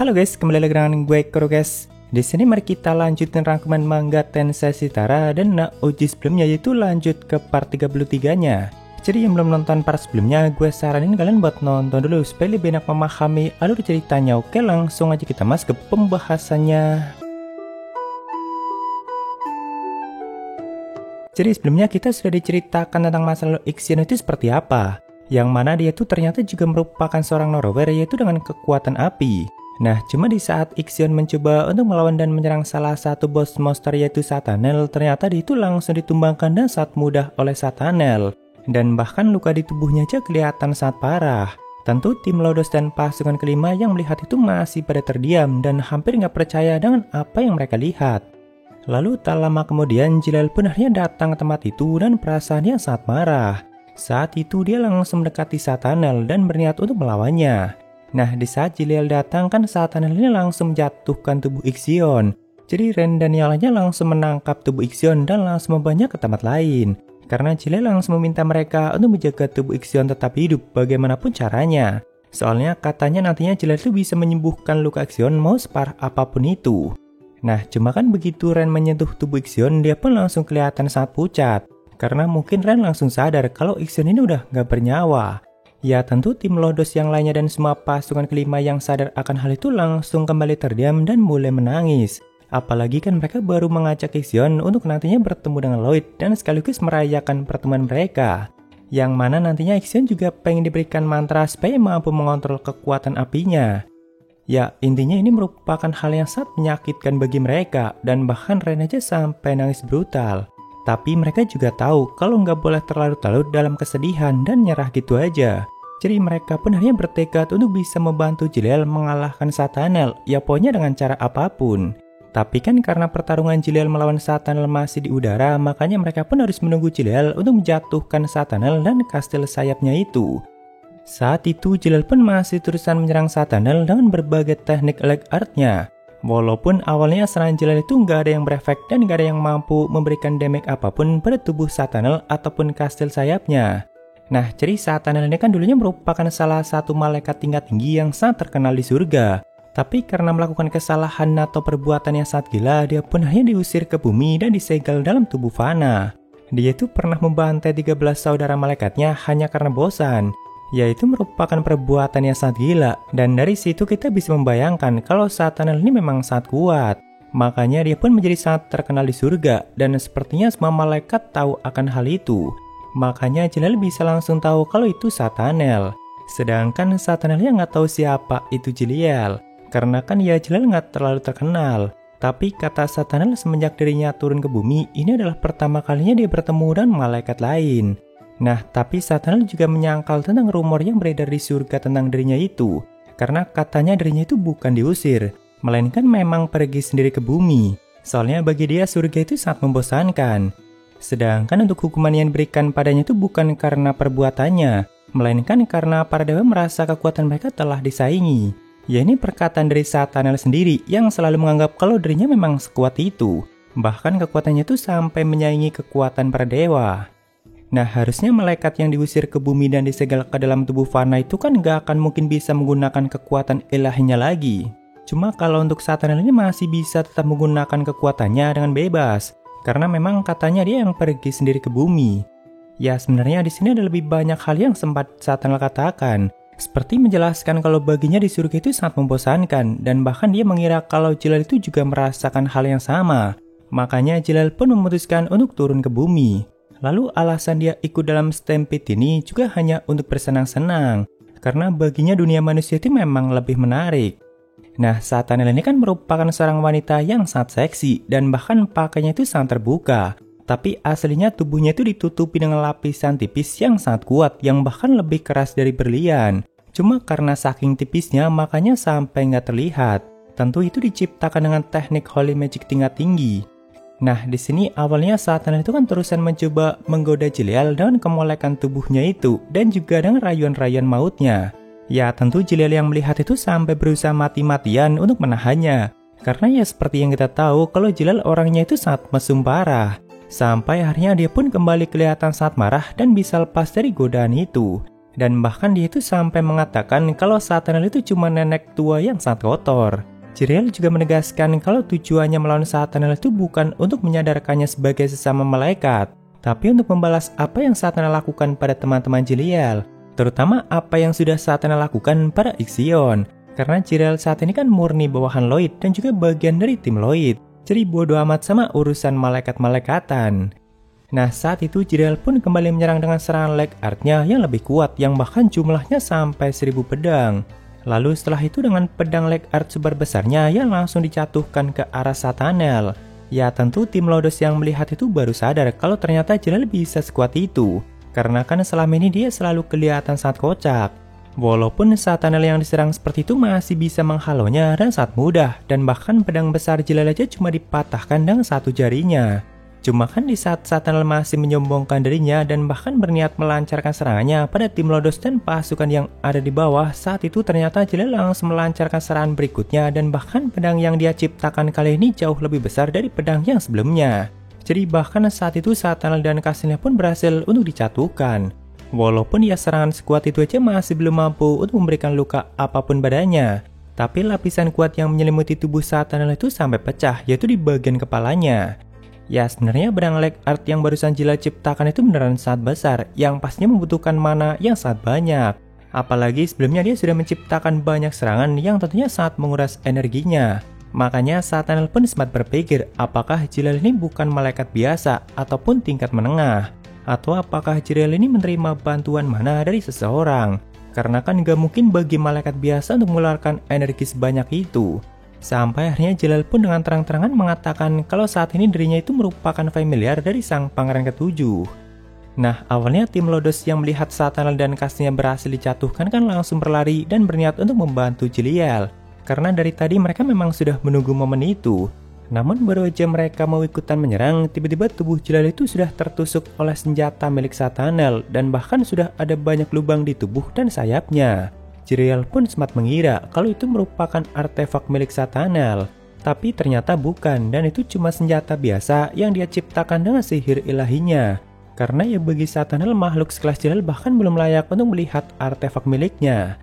Halo guys, kembali lagi dengan gue Kuro guys. Di sini mari kita lanjutin rangkuman manga Tensei Shitara dan Naoji sebelumnya, yaitu lanjut ke part 33-nya. Jadi yang belum nonton part sebelumnya, gue saranin kalian buat nonton dulu supaya lebih enak memahami alur ceritanya. Oke, langsung aja kita masuk ke pembahasannya. Jadi sebelumnya kita sudah diceritakan tentang masa lalu Ixion itu seperti apa, yang mana dia tuh ternyata juga merupakan seorang Norower, yaitu dengan kekuatan api. Nah, cuma di saat Ixion mencoba untuk melawan dan menyerang salah satu bos monster yaitu Satanel, ternyata dia itu langsung ditumbangkan dan sangat mudah oleh Satanel. Dan bahkan luka di tubuhnya aja kelihatan sangat parah. Tentu tim Lodos dan pasukan kelima yang melihat itu masih pada terdiam dan hampir nggak percaya dengan apa yang mereka lihat. Lalu tak lama kemudian Jilal pun akhirnya datang ke tempat itu dan perasaannya sangat marah. Saat itu dia langsung mendekati Satanel dan berniat untuk melawannya. Nah, di saat Jilal datang kan Satanel ini langsung menjatuhkan tubuh Ixion. Jadi Ren dan yang lainnya langsung menangkap tubuh Ixion dan langsung membawanya ke tempat lain. Karena Jilal langsung meminta mereka untuk menjaga tubuh Ixion tetap hidup bagaimanapun caranya. Soalnya katanya nantinya Jilal itu bisa menyembuhkan luka Ixion mau separah apapun itu. Nah, cuma kan begitu Ren menyentuh tubuh Ixion, dia pun langsung kelihatan sangat pucat. Karena mungkin Ren langsung sadar kalau Ixion ini udah gak bernyawa. Ya tentu tim Lodos yang lainnya dan semua pasukan kelima yang sadar akan hal itu langsung kembali terdiam dan mulai menangis. Apalagi kan mereka baru mengajak Ixion untuk nantinya bertemu dengan Lloyd dan sekaligus merayakan pertemuan mereka. Yang mana nantinya Ixion juga pengen diberikan mantra supaya mampu mengontrol kekuatan apinya. Ya intinya ini merupakan hal yang sangat menyakitkan bagi mereka dan bahkan Ren aja sampai nangis brutal. Tapi mereka juga tahu kalau nggak boleh terlarut-larut dalam kesedihan dan nyerah gitu aja. Jadi mereka pun akhirnya bertekad untuk bisa membantu Jilal mengalahkan Satanel, ya pokoknya dengan cara apapun. Tapi kan karena pertarungan Jilal melawan Satanel masih di udara, makanya mereka pun harus menunggu Jilal untuk menjatuhkan Satanel dan kastil sayapnya itu. Saat itu Jilal pun masih terusan menyerang Satanel dengan berbagai teknik leg artnya. Walaupun awalnya serangan Jilal itu nggak ada yang berefek dan nggak ada yang mampu memberikan damage apapun pada tubuh Satanel ataupun kastil sayapnya. Nah, jadi Satanel ini kan dulunya merupakan salah satu malaikat tingkat tinggi yang sangat terkenal di surga. Tapi karena melakukan kesalahan atau perbuatan yang sangat gila, dia pun hanya diusir ke bumi dan disegel dalam tubuh fana. Dia itu pernah membantai 13 saudara malaikatnya hanya karena bosan. Yaitu merupakan perbuatan yang sangat gila, dan dari situ kita bisa membayangkan kalau Satanel ini memang sangat kuat. Makanya dia pun menjadi sangat terkenal di surga, dan sepertinya semua malaikat tahu akan hal itu. Makanya Jilal bisa langsung tahu kalau itu Satanel. Sedangkan Satanelnya nggak tahu siapa itu Jilal, karena kan ya Jilal nggak terlalu terkenal. Tapi kata Satanel semenjak dirinya turun ke bumi, ini adalah pertama kalinya dia bertemu dengan malaikat lain. Nah, tapi Satanel juga menyangkal tentang rumor yang beredar di surga tentang dirinya itu. Karena katanya dirinya itu bukan diusir, melainkan memang pergi sendiri ke bumi. Soalnya bagi dia surga itu sangat membosankan. Sedangkan untuk hukuman yang diberikan padanya itu bukan karena perbuatannya, melainkan karena para dewa merasa kekuatan mereka telah disaingi. Ya ini perkataan dari Satanel sendiri yang selalu menganggap kalau dirinya memang sekuat itu. Bahkan kekuatannya itu sampai menyaingi kekuatan para dewa. Nah, harusnya malaikat yang diusir ke bumi dan disegel ke dalam tubuh fana itu kan gak akan mungkin bisa menggunakan kekuatan ilahinya lagi. Cuma kalau untuk Satanel ini masih bisa tetap menggunakan kekuatannya dengan bebas. Karena memang katanya dia yang pergi sendiri ke bumi. Ya sebenarnya di sini ada lebih banyak hal yang sempat Satanel katakan. Seperti menjelaskan kalau baginya di surga itu sangat membosankan. Dan bahkan dia mengira kalau Jilal itu juga merasakan hal yang sama. Makanya Jilal pun memutuskan untuk turun ke bumi. Lalu alasan dia ikut dalam stampede ini juga hanya untuk bersenang-senang. Karena baginya dunia manusia itu memang lebih menarik. Nah, Satanel ini kan merupakan seorang wanita yang sangat seksi dan bahkan pakainya itu sangat terbuka. Tapi aslinya tubuhnya itu ditutupi dengan lapisan tipis yang sangat kuat yang bahkan lebih keras dari berlian. Cuma karena saking tipisnya makanya sampai nggak terlihat. Tentu itu diciptakan dengan teknik holy magic tingkat tinggi. Nah, di sini awalnya Satanel itu kan terusan mencoba menggoda Jilal dengan kemolekan tubuhnya itu dan juga dengan rayuan-rayuan mautnya. Ya, tentu Jilal yang melihat itu sampai berusaha mati-matian untuk menahannya. Karena ya seperti yang kita tahu kalau Jilal orangnya itu sangat mesum parah. Sampai akhirnya dia pun kembali kelihatan sangat marah dan bisa lepas dari godaan itu. Dan bahkan dia itu sampai mengatakan kalau Satanel itu cuma nenek tua yang sangat kotor. Jeriel juga menegaskan kalau tujuannya melawan Satanel itu bukan untuk menyadarkannya sebagai sesama malaikat, tapi untuk membalas apa yang Satanel lakukan pada teman-teman Jeriel, terutama apa yang sudah Satanel lakukan pada Ixion. Karena Jeriel saat ini kan murni bawahan Lloyd dan juga bagian dari tim Lloyd, jadi bodo amat sama urusan malaikat-malaikatan. Nah, saat itu Jeriel pun kembali menyerang dengan serangan leg art-nya yang lebih kuat, yang bahkan jumlahnya sampai 1000 pedang. Lalu setelah itu dengan pedang leg art sebar besarnya yang langsung dijatuhkan ke arah Satanel. Ya tentu tim Lodos yang melihat itu baru sadar kalau ternyata Jeriel bisa sekuat itu, karena kan selama ini dia selalu kelihatan sangat kocak. Walaupun Satanel yang diserang seperti itu masih bisa menghalonya dan sangat mudah, dan bahkan pedang besar Jeriel aja cuma dipatahkan dengan satu jarinya. Cuma kan di saat Satanel masih menyombongkan dirinya dan bahkan berniat melancarkan serangannya pada tim Lodos dan pasukan yang ada di bawah, saat itu ternyata Jeriel langsung melancarkan serangan berikutnya, dan bahkan pedang yang dia ciptakan kali ini jauh lebih besar dari pedang yang sebelumnya. Jadi bahkan saat itu Satanel dan kasihnya pun berhasil untuk dijatuhkan. Walaupun ya serangan sekuat itu aja masih belum mampu untuk memberikan luka apapun badannya, tapi lapisan kuat yang menyelimuti tubuh Satanel itu sampai pecah, yaitu di bagian kepalanya. Ya sebenarnya pedang leg art yang barusan Jeriel ciptakan itu beneran sangat besar, yang pastinya membutuhkan mana yang sangat banyak. Apalagi sebelumnya dia sudah menciptakan banyak serangan yang tentunya sangat menguras energinya. Makanya Satanel pun sempat berpikir apakah Jeriel ini bukan malaikat biasa ataupun tingkat menengah, atau apakah Jeriel ini menerima bantuan mana dari seseorang. Karena kan gak mungkin bagi malaikat biasa untuk mengeluarkan energi sebanyak itu. Sampai akhirnya Jeriel pun dengan terang-terangan mengatakan kalau saat ini dirinya itu merupakan familiar dari sang pangeran ketujuh. Nah, awalnya tim Lodos yang melihat Satanel dan kasihnya berhasil dijatuhkan kan langsung berlari dan berniat untuk membantu Jeriel. Karena dari tadi mereka memang sudah menunggu momen itu. Namun baru aja mereka mau ikutan menyerang, tiba-tiba tubuh Jeriel itu sudah tertusuk oleh senjata milik Satanel, dan bahkan sudah ada banyak lubang di tubuh dan sayapnya. Jeriel pun sempat mengira kalau itu merupakan artefak milik Satanel, tapi ternyata bukan, dan itu cuma senjata biasa yang dia ciptakan dengan sihir ilahinya. Karena ya bagi Satanel makhluk sekelas Jeriel bahkan belum layak untuk melihat artefak miliknya.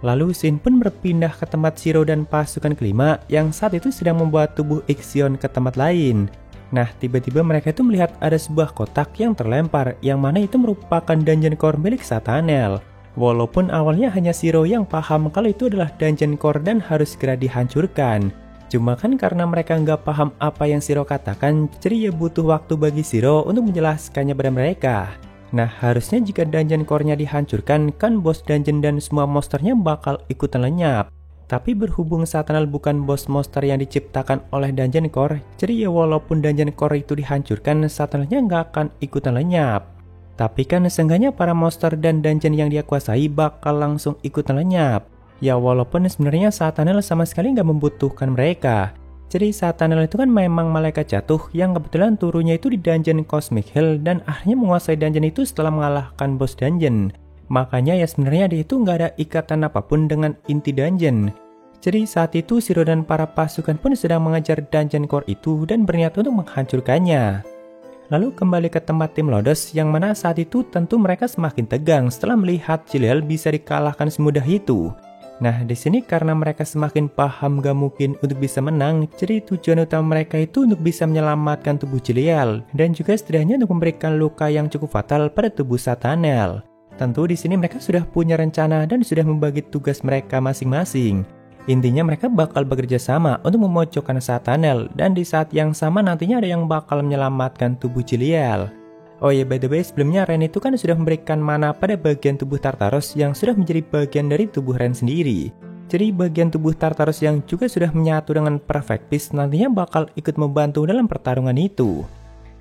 Lalu Shin pun berpindah ke tempat Shiro dan pasukan kelima yang saat itu sedang membawa tubuh Ixion ke tempat lain. Nah, tiba-tiba mereka itu melihat ada sebuah kotak yang terlempar, yang mana itu merupakan dungeon core milik Satanel. Walaupun awalnya hanya Shiro yang paham kalau itu adalah dungeon core dan harus segera dihancurkan. Cuma kan karena mereka nggak paham apa yang Shiro katakan, jadi ya butuh waktu bagi Shiro untuk menjelaskannya pada mereka. Nah, harusnya jika dungeon core-nya dihancurkan, kan bos dungeon dan semua monsternya bakal ikutan lenyap. Tapi berhubung Satanel bukan bos monster yang diciptakan oleh dungeon core, jadi ya walaupun dungeon core itu dihancurkan, Satanelnya nggak akan ikutan lenyap. Tapi kan seenggaknya para monster dan dungeon yang dia kuasai bakal langsung ikutan lenyap. Ya walaupun sebenarnya Satanel sama sekali nggak membutuhkan mereka. Jadi Satanel itu kan memang malaikat jatuh yang kebetulan turunnya itu di dungeon Cosmic Hill dan akhirnya menguasai dungeon itu setelah mengalahkan bos dungeon. Makanya ya sebenarnya dia itu nggak ada ikatan apapun dengan inti dungeon. Jadi saat itu Shiro dan para pasukan pun sedang mengejar dungeon core itu dan berniat untuk menghancurkannya. Lalu kembali ke tempat tim Lodos, yang mana saat itu tentu mereka semakin tegang setelah melihat Jeriel bisa dikalahkan semudah itu. Nah, di sini karena mereka semakin paham gak mungkin untuk bisa menang, jadi tujuan utama mereka itu untuk bisa menyelamatkan tubuh Jeriel dan juga setidaknya untuk memberikan luka yang cukup fatal pada tubuh Satanel. Tentu di sini mereka sudah punya rencana dan sudah membagi tugas mereka masing-masing. Intinya mereka bakal bekerja sama untuk memojokkan Satanel, dan di saat yang sama nantinya ada yang bakal menyelamatkan tubuh Jeriel. Oh ya, by the way, sebelumnya Ren itu kan sudah memberikan mana pada bagian tubuh Tartarus yang sudah menjadi bagian dari tubuh Ren sendiri. Jadi bagian tubuh Tartarus yang juga sudah menyatu dengan Perfect Peace nantinya bakal ikut membantu dalam pertarungan itu.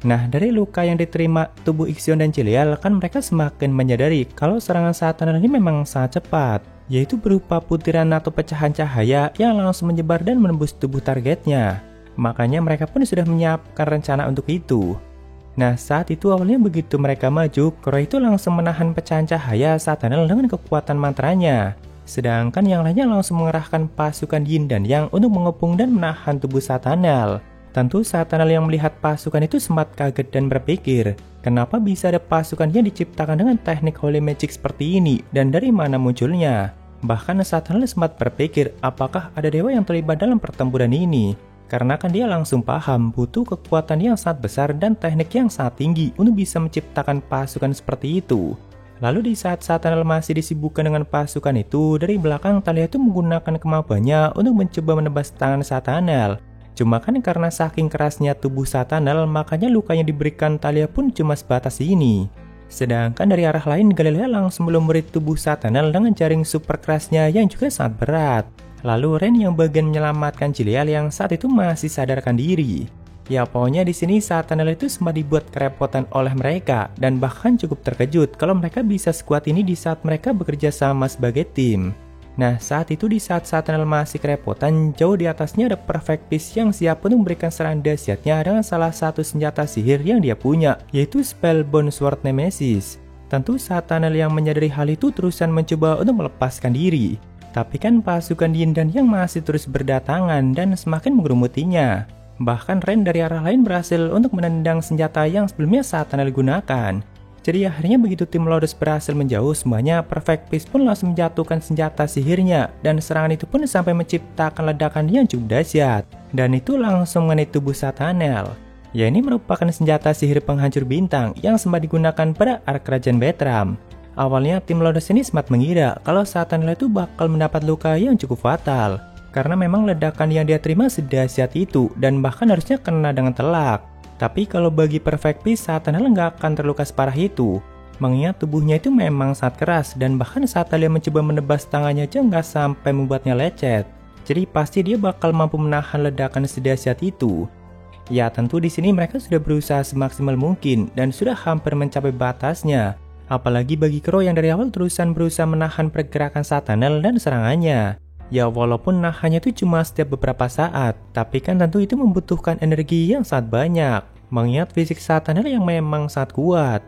Nah, dari luka yang diterima tubuh Ixion dan Jeriel, kan mereka semakin menyadari kalau serangan Satanel ini memang sangat cepat, yaitu berupa butiran atau pecahan cahaya yang langsung menyebar dan menembus tubuh targetnya. Makanya mereka pun sudah menyiapkan rencana untuk itu. Nah, saat itu awalnya begitu mereka maju, Kuro itu langsung menahan pecahan cahaya Satanel dengan kekuatan mantranya. Sedangkan yang lainnya langsung mengerahkan pasukan Yin dan Yang untuk mengepung dan menahan tubuh Satanel. Tentu Satanel yang melihat pasukan itu sempat kaget dan berpikir, kenapa bisa ada pasukan yang diciptakan dengan teknik Holy Magic seperti ini dan dari mana munculnya? Bahkan Satanel sempat berpikir apakah ada dewa yang terlibat dalam pertempuran ini. Karena kan dia langsung paham butuh kekuatan yang sangat besar dan teknik yang sangat tinggi untuk bisa menciptakan pasukan seperti itu. Lalu di saat Satanel masih disibukkan dengan pasukan itu, dari belakang Thalia itu menggunakan kemampuannya untuk mencoba menebas tangan Satanel. Cuma kan karena saking kerasnya tubuh Satanel, makanya luka yang diberikan Thalia pun cuma sebatas ini. Sedangkan dari arah lain, Galilea langsung melumuri tubuh Satanel dengan jaring super kerasnya yang juga sangat berat. Lalu Ren yang bagian menyelamatkan Jilial yang saat itu masih sadarkan diri. Ya pokoknya di sini Satanel itu sempat dibuat kerepotan oleh mereka dan bahkan cukup terkejut kalau mereka bisa sekuat ini di saat mereka bekerja sama sebagai tim. Nah saat itu di saat Satanel masih kerepotan, jauh di atasnya ada Perfect Beast yang siap untuk memberikan serangan dahsyatnya dengan salah satu senjata sihir yang dia punya, yaitu Spellbound Sword Nemesis. Tentu Satanel yang menyadari hal itu terusan mencoba untuk melepaskan diri. Tapi kan pasukan Yindan yang masih terus berdatangan dan semakin mengerumutinya. Bahkan Ren dari arah lain berhasil untuk menendang senjata yang sebelumnya Satanel gunakan. Jadi akhirnya begitu tim Lodos berhasil menjauh semuanya, Perfect Beast pun langsung menjatuhkan senjata sihirnya dan serangan itu pun sampai menciptakan ledakan yang cukup dahsyat. Dan itu langsung mengenai tubuh Satanel. Ya ini merupakan senjata sihir penghancur bintang yang sempat digunakan pada Ark Kerajaan Betram. Awalnya tim Lodos ini sempat mengira kalau Satanel itu bakal mendapat luka yang cukup fatal. Karena memang ledakan yang dia terima sedahsyat itu dan bahkan harusnya kena dengan telak. Tapi kalau bagi Perfect Beast, Satanel nggak akan terluka separah itu. Mengingat tubuhnya itu memang sangat keras dan bahkan saat Thalia mencoba menebas tangannya aja nggak sampai membuatnya lecet. Jadi pasti dia bakal mampu menahan ledakan sedahsyat itu. Ya tentu di sini mereka sudah berusaha semaksimal mungkin dan sudah hampir mencapai batasnya. Apalagi bagi Crow yang dari awal terusan berusaha menahan pergerakan Satanel dan serangannya. Ya walaupun nahannya itu cuma setiap beberapa saat, tapi kan tentu itu membutuhkan energi yang sangat banyak, mengingat fisik Satanel yang memang sangat kuat.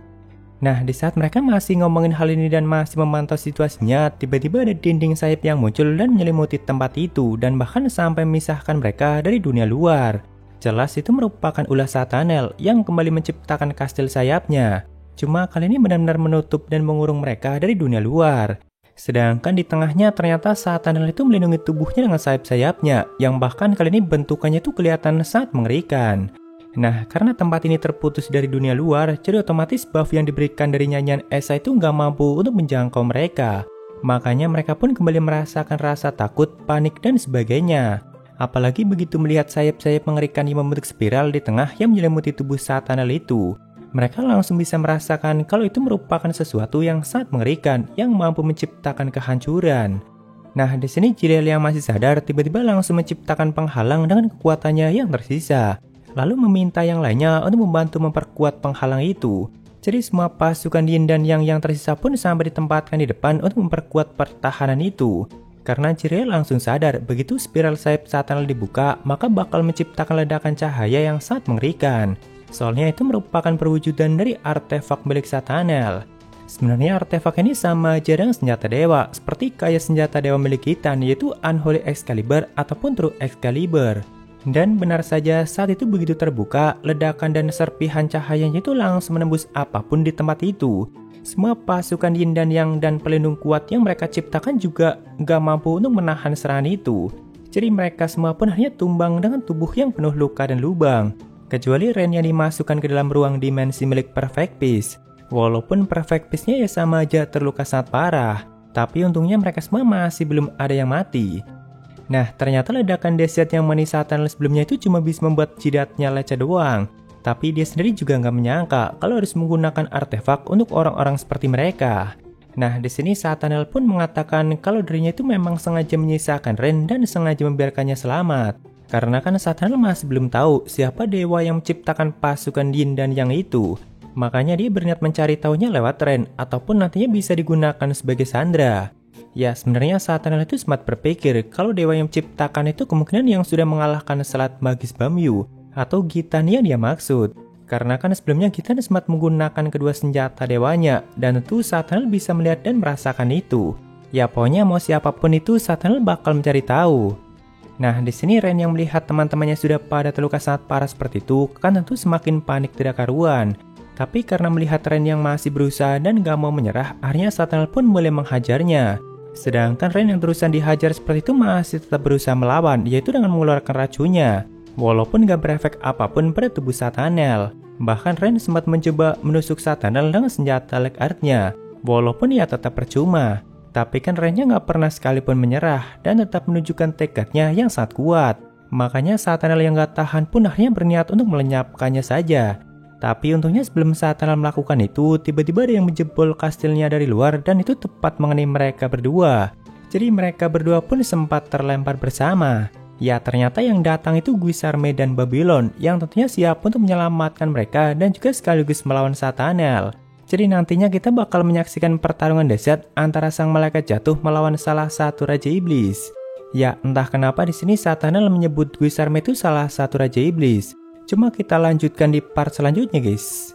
Nah di saat mereka masih ngomongin hal ini dan masih memantau situasinya, tiba-tiba ada dinding sayap yang muncul dan menyelimuti tempat itu dan bahkan sampai memisahkan mereka dari dunia luar. Jelas itu merupakan ulah Satanel yang kembali menciptakan kastil sayapnya. Cuma kali ini benar-benar menutup dan mengurung mereka dari dunia luar. Sedangkan di tengahnya ternyata Satanel itu melindungi tubuhnya dengan sayap-sayapnya, yang bahkan kali ini bentukannya itu kelihatan sangat mengerikan. Nah, karena tempat ini terputus dari dunia luar, jadi otomatis buff yang diberikan dari nyanyian Esa itu nggak mampu untuk menjangkau mereka. Makanya mereka pun kembali merasakan rasa takut, panik, dan sebagainya. Apalagi begitu melihat sayap-sayap mengerikan yang membentuk spiral di tengah yang menyelimuti tubuh Satanel itu. Mereka langsung bisa merasakan kalau itu merupakan sesuatu yang sangat mengerikan yang mampu menciptakan kehancuran. Nah, di sini Jilial yang masih sadar tiba-tiba langsung menciptakan penghalang dengan kekuatannya yang tersisa. Lalu meminta yang lainnya untuk membantu memperkuat penghalang itu. Jadi semua pasukan Yindan yang tersisa pun sampai ditempatkan di depan untuk memperkuat pertahanan itu. Karena Jilial langsung sadar begitu spiral sayap Satanel dibuka, maka bakal menciptakan ledakan cahaya yang sangat mengerikan. Soalnya itu merupakan perwujudan dari artefak milik Satanel. Sebenarnya artefak ini sama aja dengan senjata dewa, seperti kayak senjata dewa milik Titan, yaitu Unholy Excalibur ataupun True Excalibur. Dan benar saja saat itu begitu terbuka, ledakan dan serpihan cahayanya itu langsung menembus apapun di tempat itu. Semua pasukan Yindan yang dan pelindung kuat yang mereka ciptakan juga gak mampu untuk menahan serangan itu. Jadi mereka semua pun hanya tumbang dengan tubuh yang penuh luka dan lubang. Kecuali Ren yang dimasukkan ke dalam ruang dimensi milik Perfect Beast. Walaupun Perfect Beast-nya ya sama aja terluka sangat parah, tapi untungnya mereka semua masih belum ada yang mati. Nah, ternyata ledakan dahsyat yang menimpa Satanel sebelumnya itu cuma bisa membuat jidatnya lecet doang. Tapi dia sendiri juga nggak menyangka kalau harus menggunakan artefak untuk orang-orang seperti mereka. Nah, di sini Satanel pun mengatakan kalau dirinya itu memang sengaja menyisakan Ren dan sengaja membiarkannya selamat. Karena kan Satanel masih belum tahu siapa dewa yang menciptakan pasukan Yindan yang itu. Makanya dia berniat mencari tahunya lewat Ren ataupun nantinya bisa digunakan sebagai sandera. Ya sebenarnya Satanel itu sempat berpikir kalau dewa yang menciptakan itu kemungkinan yang sudah mengalahkan Selat Magis Bamyu atau Gitan yang dia maksud. Karena kan sebelumnya Gitan sempat menggunakan kedua senjata dewanya dan tentu Satanel bisa melihat dan merasakan itu. Ya pokoknya mau siapapun itu Satanel bakal mencari tahu. Nah, di sini Ren yang melihat teman-temannya sudah pada terluka sangat parah seperti itu, kan tentu semakin panik tidak karuan. Tapi karena melihat Ren yang masih berusaha dan gak mau menyerah, akhirnya Satanel pun mulai menghajarnya. Sedangkan Ren yang terusan dihajar seperti itu masih tetap berusaha melawan, yaitu dengan mengeluarkan racunnya. Walaupun gak berefek apapun pada tubuh Satanel. Bahkan Ren sempat mencoba menusuk Satanel dengan senjata leg art-nya. Walaupun ia tetap percuma. Tapi kan Ren-nya gak pernah sekalipun menyerah dan tetap menunjukkan tekadnya yang sangat kuat. Makanya Satanel yang gak tahan pun akhirnya berniat untuk melenyapkannya saja. Tapi untungnya sebelum Satanel melakukan itu, tiba-tiba ada yang menjebol kastilnya dari luar dan itu tepat mengenai mereka berdua. Jadi mereka berdua pun sempat terlempar bersama. Ya ternyata yang datang itu Guisarme dan Babylon yang tentunya siap untuk menyelamatkan mereka dan juga sekaligus melawan Satanel. Jadi nantinya kita bakal menyaksikan pertarungan dahsyat antara sang malaikat jatuh melawan salah satu raja iblis. Ya entah kenapa di sini Satanel menyebut Guisarme itu salah satu raja iblis. Cuma kita lanjutkan di part selanjutnya guys.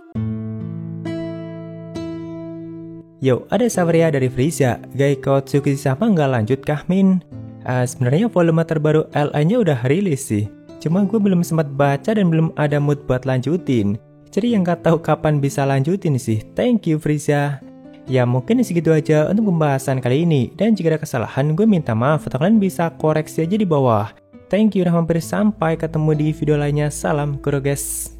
Yo, ada Saveria dari Frieza. Gaiko Tsuki sama nggak lanjut kah Min? Sebenarnya volume terbaru LA-nya udah rilis sih. Cuma gue belum sempat baca dan belum ada mood buat lanjutin. Jadi yang gak tahu kapan bisa lanjutin sih. Thank you Frieza. Ya mungkin segitu aja untuk pembahasan kali ini. Dan jika ada kesalahan gue minta maaf atau kalian bisa koreksi aja di bawah. Thank you udah mampir, sampai ketemu di video lainnya. Salam Kuroges.